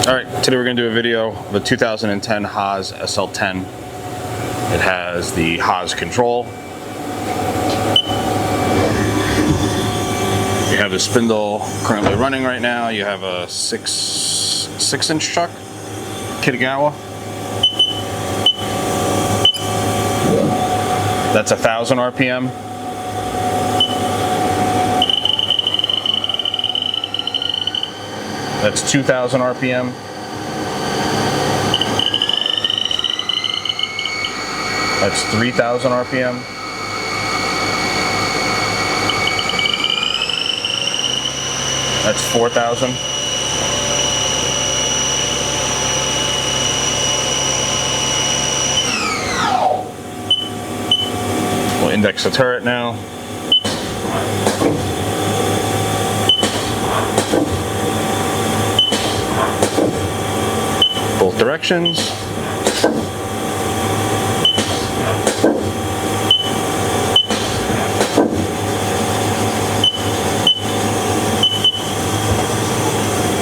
Alright, today we're going to do a video of a 2010 Haas SL-10. It has the Haas control. You have a spindle currently running right now. You have a 6-inch chuck, KITAGAWA. That's 1,000 RPM. That's 2,000 RPM. That's 3,000 RPM. That's 4,000. We'll index the turret now. Both directions.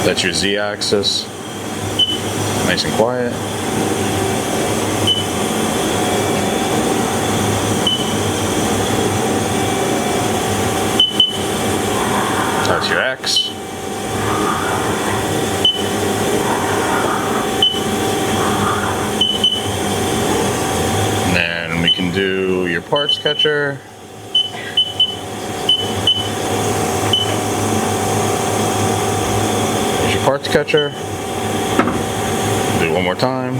That's your Z-axis. Nice and quiet. That's your X. And then we can do your parts catcher. Parts catcher. Do it one more time.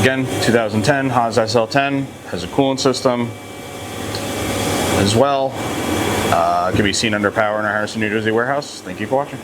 Again, 2010 Haas SL-10 has a coolant system as well. It can be seen under power in our Harrison, New Jersey warehouse. Thank you for watching.